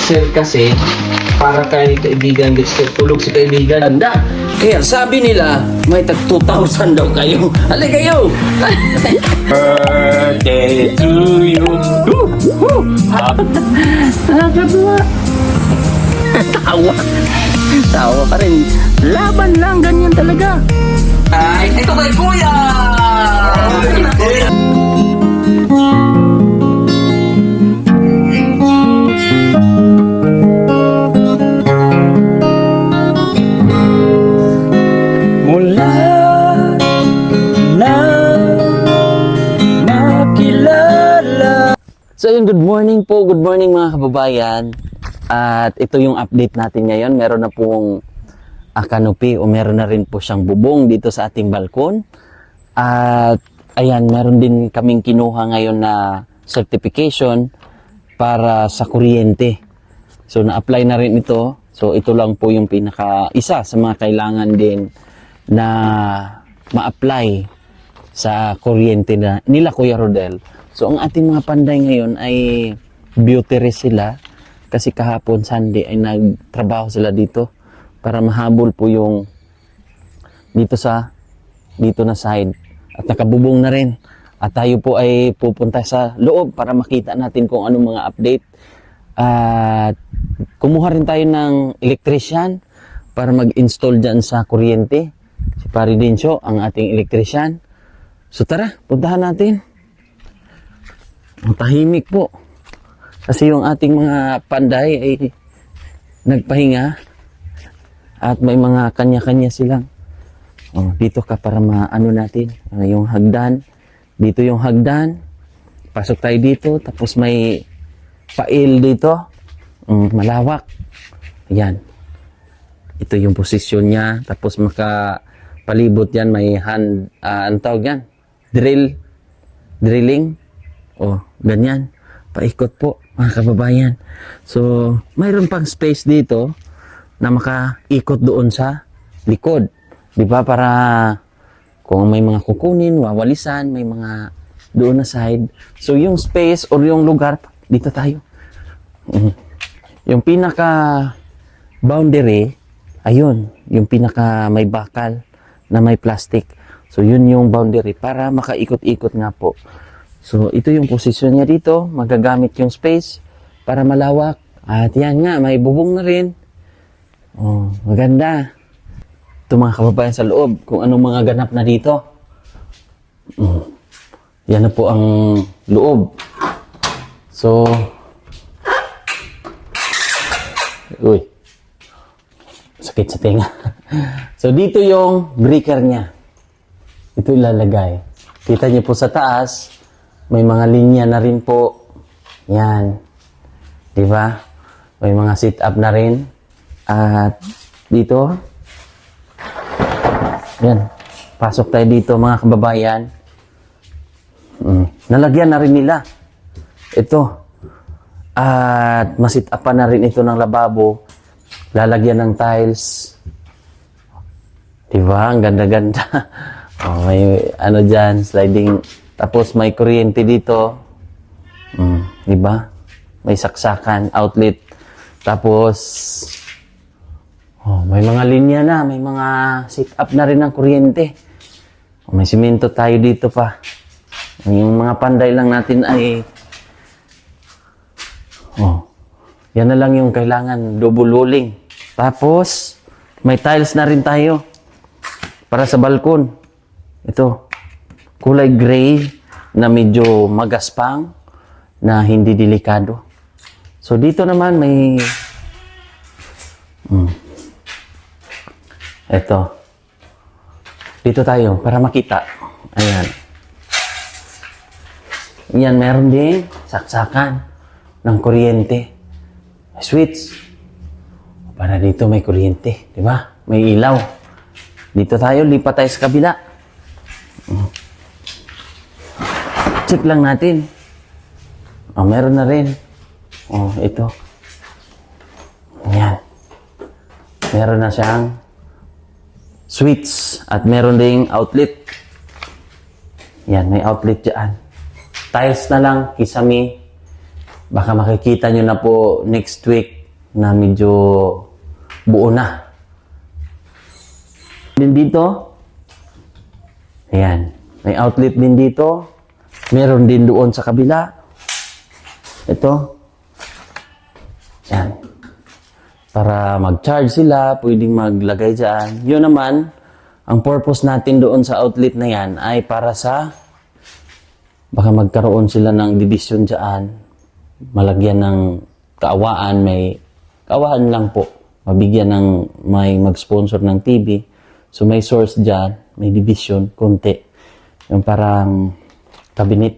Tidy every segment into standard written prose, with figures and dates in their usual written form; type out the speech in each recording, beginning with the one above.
Sir kasi, para kay kaibigan, sir, tulog si kaibigan. Anda. Kaya sabi nila, may tag 2,000 daw kayo. Halika kayo. Birthday to you. Nakakatuwa. Tawa. Tawa pa rin. Laban lang, ganyan talaga. Ay, ito kay Kuya! Mula na makilala. So yun, good morning po. Good morning mga kababayan. At ito yung update natin ngayon. Meron na pong canopy o meron na rin po siyang bubong dito sa ating balkon. At ayan, meron din kaming kinuha ngayon na certification para sa kuryente. So na-apply na rin ito. So ito lang po yung isa sa mga kailangan din na ma-apply sa kuryente nila Kuya Rodel. So ang ating mga panday ngayon ay beauty rest sila kasi kahapon Sunday ay nagtrabaho sila dito para mahabol po yung dito na side at nakabubong na rin. At tayo po ay pupunta sa loob para makita natin kung anong mga update. At kumuha rin tayo ng electrician para mag-install dyan sa kuryente. Si Pari Dincho, ang ating electrician. So tara, puntahan natin. Ang tahimik po. Kasi yung ating mga panday ay nagpahinga at may mga kanya-kanya silang. Oh, dito ka para maano natin. Yung hagdan. Dito yung hagdan. Pasok tayo dito. Tapos may pail dito. Malawak. Ayan. Ito yung posisyon niya. Tapos makapalibot yan. May ang tawag yan? Drilling. O, ganyan. Paikot po, mga kababayan. So, mayroon pang space dito na makaikot doon sa likod. Di ba? Para kung may mga kukunin, wawalisan, may mga doon na side. So, yung space or yung lugar, dito tayo. Yung pinaka boundary, ayun, yung pinaka may bakal na may plastic. So, yun yung boundary para makaikot-ikot nga po. So, ito yung posisyon niya dito. Magagamit yung space para malawak. At yan nga, may bubong na rin. Oh, maganda. Ito mga kababayan sa loob, kung anong mga ganap na dito. Yan na po ang loob. So, uy, sakit sa tenga. So, dito yung breaker niya. Ito ilalagay. Kita niyo po sa taas, may mga linya na rin po. Yan. Di ba? May mga sit-up na rin. At dito, yan. Pasok tayo dito mga kababayan. Nalagyan na rin nila. Ito. At masit-up pa na rin ito ng lababo. Lalagyan ng tiles. Di ba? Ang ganda-ganda. Oh, may ano dyan, sliding. Tapos may kuryente dito. Di ba? May saksakan, outlet. Tapos, may mga linya na, may mga sit-up na rin ng kuryente. May simento tayo dito pa. Yung mga panday lang natin ay, yan na lang yung kailangan, double walling. Tapos, may tiles na rin tayo para sa balkon. Ito, kulay gray na medyo magaspang na hindi delikado. So, dito naman may ito. Dito tayo para makita. Ayan. Yan, meron din saksakan ng kuryente. May switch. Para dito may kuryente. Di ba? May ilaw. Dito tayo, lipat tayo sa kabila. Check lang natin. Meron na rin. Ito. Ayan. Meron na siyang switch at meron ding outlet. Yan, may outlet dyan. Tiles na lang, kisame. baka makikita nyo na po next week na medyo buo na. Din dito, ayan, may outlet din dito. Meron din doon sa kabila. Ito. Yan. Para mag-charge sila, pwedeng maglagay dyan. Yun naman, ang purpose natin doon sa outlet na yan ay para sa baka magkaroon sila ng division dyan. Malagyan ng kaawaan, may kaawaan lang po. Mabigyan ng may mag-sponsor ng TV. So may source dyan, may division, konti. Yung parang cabinet,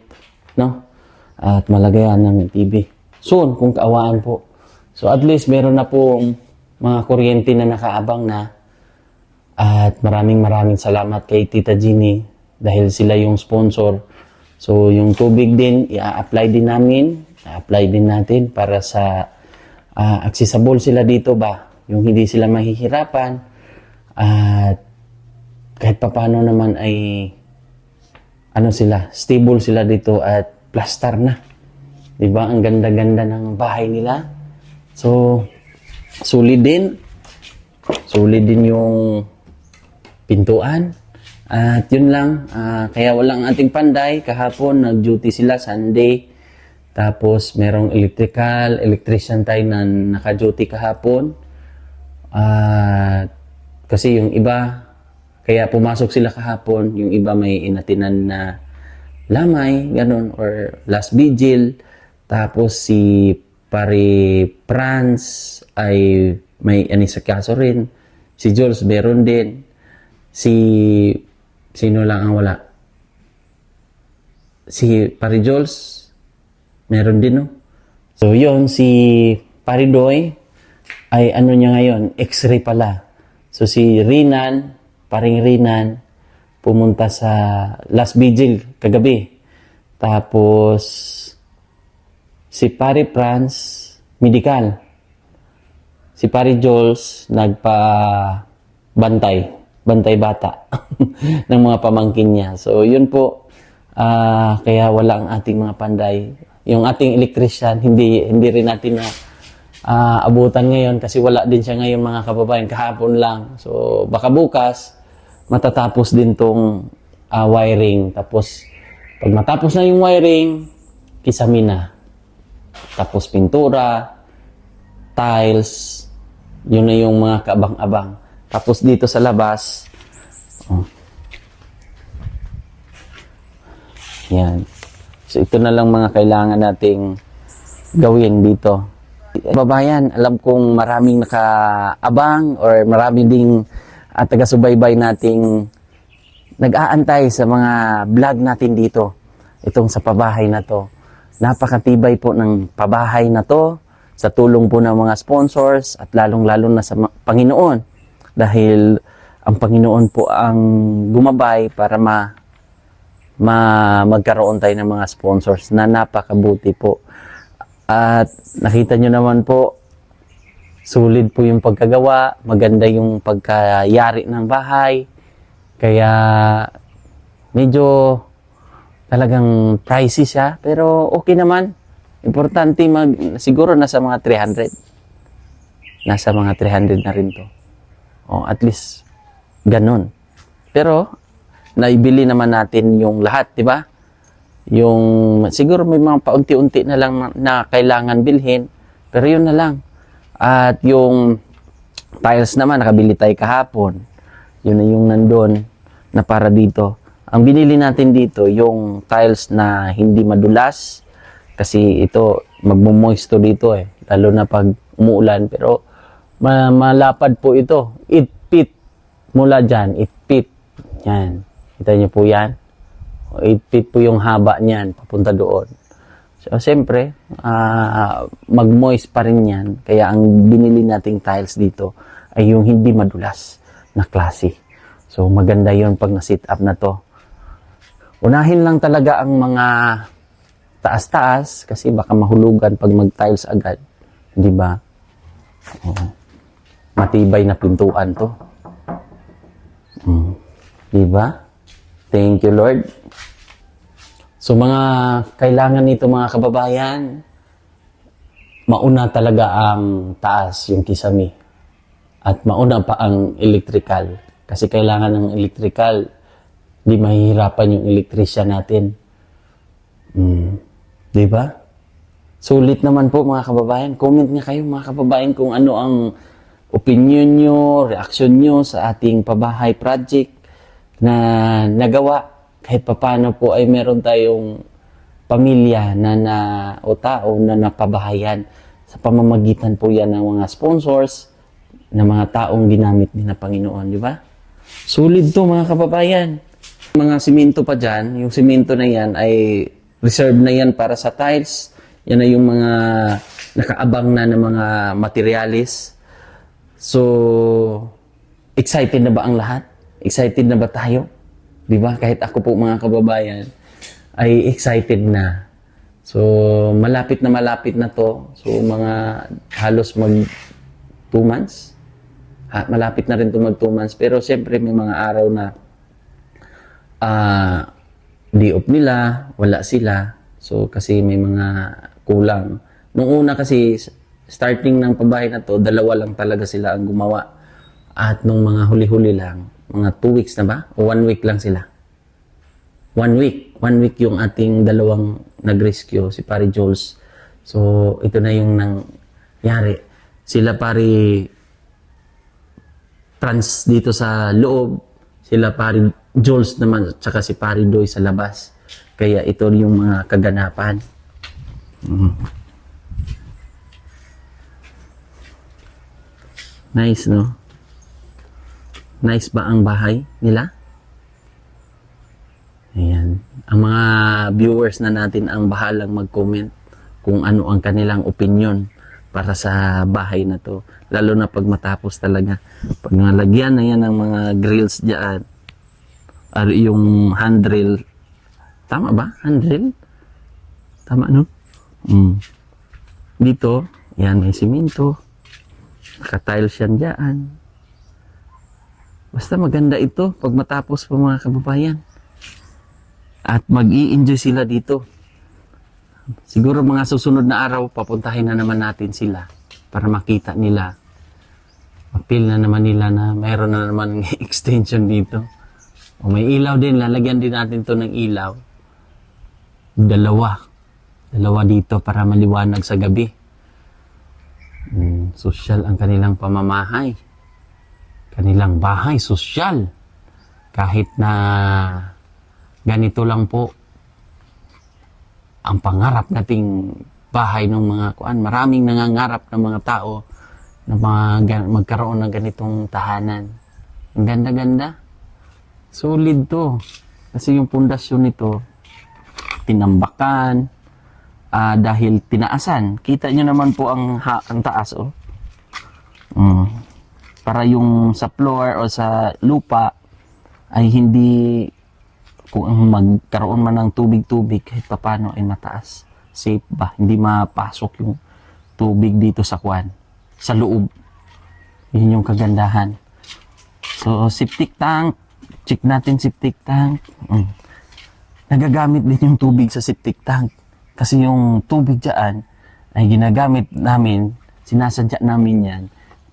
no? At malagayan ng TV. Soon, kung kaawaan po. So at least meron na po mga kuryente na nakaabang na. At maraming salamat kay Tita Jeannie dahil sila yung sponsor. So yung tubig din, i-apply din namin. I-apply din natin para sa accessible sila dito ba. Yung hindi sila mahihirapan. At kahit papano naman ay stable sila dito at plaster na. 'Di ba? Ang ganda-ganda ng bahay nila. So, solid din. Solid din yung pintuan. At yun lang. Kaya walang ating panday. Kahapon, nag-duty sila Sunday. Tapos, merong electrician tayo na naka-duty kahapon. Kasi yung iba, kaya pumasok sila kahapon, yung iba may inatinan na lamay, ganun, or last vigil. Tapos si Pari Franz ay may anisakaso rin. Si Jules meron din. Sino lang ang wala? Si Pari Jules meron din, no? So yun, si Pari Doy ay ano niya ngayon, X-ray pala. So si Rinan, Paring Rinan, pumunta sa last vigil kagabi. Tapos, si Pari Franz, medical. Si Pari Jules, bantay bata ng mga pamangkin niya. So, yun po, kaya wala ang ating mga panday. Yung ating electrician, hindi rin natin na abutan ngayon kasi wala din siya ngayon mga kababayan, kahapon lang. So, baka bukas, matatapos din tong wiring. Tapos, pag matapos na yung wiring, kisamin na. Tapos pintura, tiles, yun na yung mga kaabang-abang. Tapos dito sa labas, yan. So, ito na lang mga kailangan nating gawin dito. Babayan, alam kong maraming nakaabang or marami ding taga-subaybay nating nag-aantay sa mga vlog natin dito. Itong sa pabahay na to. Napakatibay po ng pabahay na to sa tulong po ng mga sponsors at lalong-lalo na sa Panginoon. Dahil ang Panginoon po ang gumabay para magkaroon tayo ng mga sponsors na napakabuti po. At nakita nyo naman po, sulit po yung pagkagawa, maganda yung pagkayari ng bahay. Kaya medyo talagang pricey siya, pero okay naman. Importante siguro nasa mga 300. Nasa mga 300 na rin to. At least ganun. Pero naibili naman natin yung lahat, di ba? Yung siguro may mga paunti-unti na lang na kailangan bilhin, pero yun na lang. At yung tiles naman, nakabili tayo kahapon. Yun na yung nandun na para dito. Ang binili natin dito, yung tiles na hindi madulas. Kasi ito, magmumoisto dito eh. Lalo na pag umuulan. Pero malapad po ito. 8 feet mula dyan. 8 feet. Yan. Kita niyo po yan. 8 feet po yung haba niyan. Papunta doon. So, siyempre, mag-moist pa rin yan. Kaya ang binili nating tiles dito ay yung hindi madulas na klase. So, maganda yon pag na-sit up na to. Unahin lang talaga ang mga taas-taas kasi baka mahulugan pag mag-tiles agad. Di ba? Matibay na pintuan to. Di ba? Thank you, Lord. So, mga kailangan nito mga kababayan, mauna talaga ang taas, yung kisame. At mauna pa ang electrical. Kasi kailangan ng electrical, di mahihirapan yung electrician natin. Di ba? Sulit naman po mga kababayan. Comment nga kayo mga kababayan kung ano ang opinion nyo, reaction nyo sa ating pabahay project na nagawa. Kahit papano po ay meron tayong pamilya o tao na napabahayan sa pamamagitan po yan ng mga sponsors na mga taong ginamit ni na Panginoon, di ba? Sulit to mga kababayan. Mga simento pa dyan, yung simento na yan ay reserve na yan para sa tiles. Yan na yung mga nakaabang na ng mga materialis. So, excited na ba ang lahat? Excited na ba tayo? Di ba? Kahit ako po mga kababayan ay excited na. So, malapit na to. So, mga halos mag 2 months. Malapit na rin to mag 2 months. Pero siyempre may mga araw na day off nila, wala sila. So, kasi may mga kulang. Nung una kasi, starting ng pabahay na to, 2 lang talaga sila ang gumawa. At nung mga huli-huli lang, mga 2 weeks na ba? O 1 week lang sila? 1 week. 1 week yung ating 2 nag-rescue, si Pari Jules. So, ito na yung nangyari. Sila Pari Trans dito sa loob, sila Pari Jules naman, at saka si Pari Doy sa labas. Kaya ito yung mga kaganapan. Nice, no? Nice ba ang bahay nila? Ayan. Ang mga viewers na natin ang bahalang mag-comment kung ano ang kanilang opinion para sa bahay na to. Lalo na pag matapos talaga. Pag nalagyan na yan ng mga grills dyan, yung handrail, tama ba? Handrail? Tama, no? Dito, yan, may simento. Naka-tiles yan dyan. Basta maganda ito pag matapos po mga kababayan. At mag-i-enjoy sila dito. Siguro mga susunod na araw, papuntahin na naman natin sila para makita nila. Appeal na naman nila na mayroon na naman extension dito. O may ilaw din, lalagyan din natin to ng ilaw. 2 dito para maliwanag sa gabi. Sosyal ang kanilang pamamahay. Kanilang bahay, sosyal. Kahit na ganito lang po ang pangarap nating bahay ng mga kuan. Maraming nangangarap ng mga tao na magkaroon ng ganitong tahanan. Ang ganda-ganda. Solid to. Kasi yung pundasyon nito, tinambakan, dahil tinaasan. Kita nyo naman po ang taas, oh. Para yung sa floor o sa lupa ay hindi, kung magkaroon man ng tubig-tubig, kahit papano ay mataas. Safe ba? Hindi mapasok yung tubig dito sa kuwan, sa loob. Yun yung kagandahan. So, septic tank. Check natin septic tank. Nagagamit din yung tubig sa septic tank. Kasi yung tubig dyan ay ginagamit namin, sinasadya namin yan.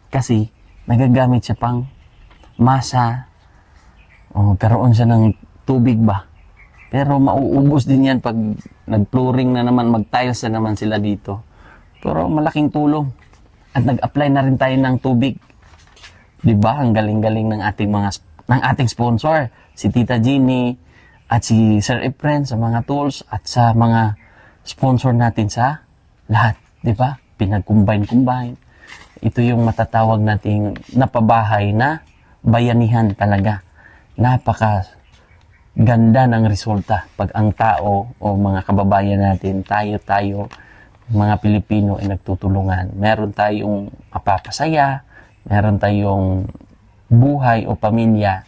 Kasi nagagamit siya pang masa. Karoon siya ng tubig ba. Pero mauubos din yan pag nag-flooring na naman, mag-tiles na naman sila dito. Pero malaking tulong. At nag-apply na rin tayo ng tubig. Diba? Ang galing-galing ng ating sponsor. Si Tita Jeannie at si Sir Efren sa mga tools at sa mga sponsor natin sa lahat. Diba? Pinag-combine. Ito yung matatawag nating napabahay na bayanihan talaga. Napaka ganda ng resulta pag ang tao o mga kababayan natin, tayo, mga Pilipino ay nagtutulungan. Meron tayong mapapasaya, meron tayong buhay o pamilya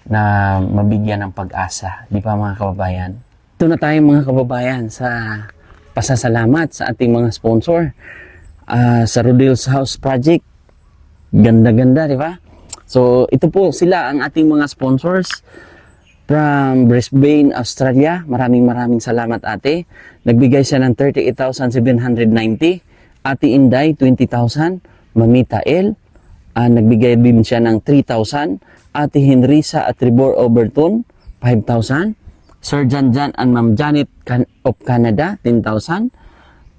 na mabigyan ng pag-asa. Di ba mga kababayan? Ito na tayo mga kababayan sa pasasalamat sa ating mga sponsor. Sa Rodel's House Project. Ganda-ganda, di ba? So, ito po sila ang ating mga sponsors from Brisbane, Australia. Maraming salamat ate. Nagbigay siya ng 38,790 Ate Inday, 20,000. Mamita L, nagbigay din siya ng 3,000. Ate Henrisa at Tribor Overton, 5,000. Sir Janjan and Ma'am Janet of Canada, 10,000.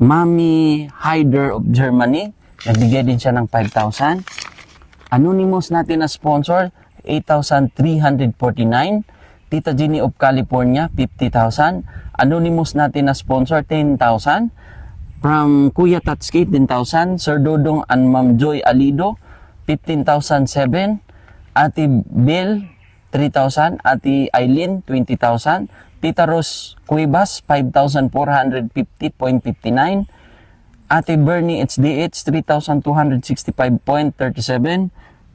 Mami Hyder of Germany, nagbigay din siya ng 5,000. Anonymous natin na sponsor, 8,349. Tita Jenny of California, 50,000. Anonymous natin na sponsor, 10,000. From Kuya Tatsuki, 10,000. Sir Dodong and Ma'am Joy Alido, 15,007. Ate Bill, 3,000. Ate Eileen, 20,000. Tita Rose Cuevas, 5,450.59. Ate Bernie HDH, 3,265.37.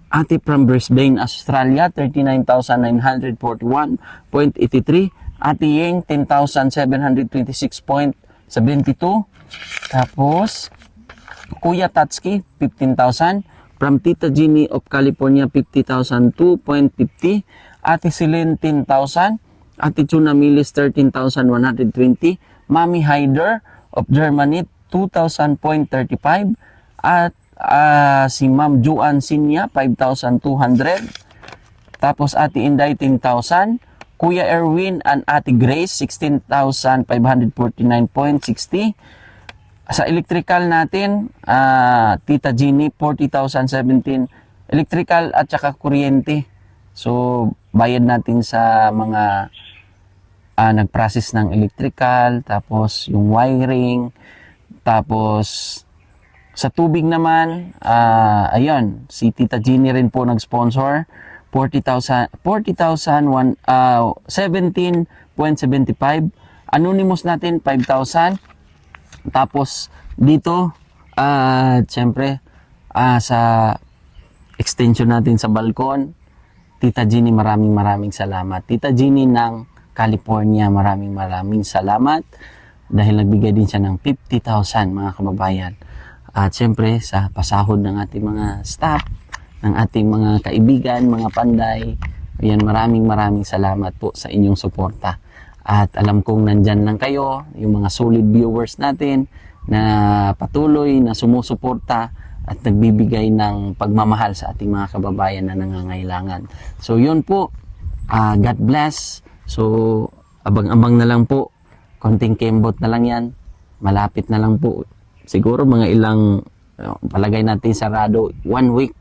Ate from Brisbane, Australia, 39,941.83. Ate Yeng, 10,726.72. Tapos, Kuya Tatsuki, 15,000. From Tita Jenny of California, 50,002.50. Ate Celine, 10,000. Ate Chuna Milis, 13,120. Mami Hyder of Germany, 2,000.35. At si Ma'am Juan Sinya, 5,200. Tapos Ate Inday, 10,000. Kuya Erwin and Ate Grace, 16,549.60. Sa electrical natin, Tita Jenny, 40,017 electrical at saka kuryente. So, bayad natin sa mga nag-process ng electrical, tapos yung wiring, tapos sa tubig naman, ayun, si Tita Jenny rin po nag-sponsor, 17.75. Anonymous natin, 5,000. Tapos dito, siyempre, sa extension natin sa balkon, Tita Jenny, maraming salamat. Tita Jenny ng California, maraming salamat dahil nagbigay din siya ng 50,000 mga kababayan. At siyempre, sa pasahod ng ating mga staff, ng ating mga kaibigan, mga panday, ayan, maraming salamat po sa inyong suporta. At alam kong nandyan lang kayo, yung mga solid viewers natin na patuloy na sumusuporta at nagbibigay ng pagmamahal sa ating mga kababayan na nangangailangan. So yun po, God bless. So abang-abang na lang po, konting kembot na lang yan, malapit na lang po. Siguro mga ilang, palagay natin sarado, 1 week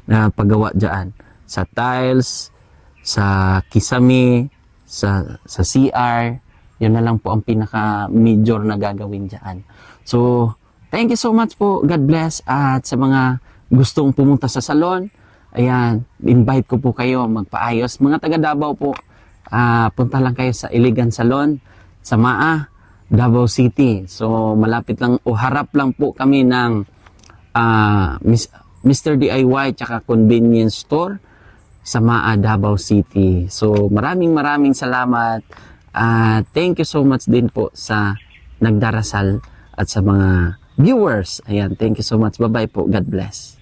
na paggawa dyan. Sa tiles, sa kisame, sa CR, yun na lang po ang pinaka-major na gagawin dyan. So, thank you so much po. God bless. At sa mga gustong pumunta sa salon, ayan, invite ko po kayo magpaayos. Mga taga Davao po, punta lang kayo sa Elegant Salon, sa MAA, Davao City. So, malapit lang o harap lang po kami ng Mr. DIY tsaka convenience store sa MAA, Davao City. So, maraming salamat. Thank you so much din po sa nagdarasal at sa mga viewers. Ayan, thank you so much. Bye-bye po. God bless.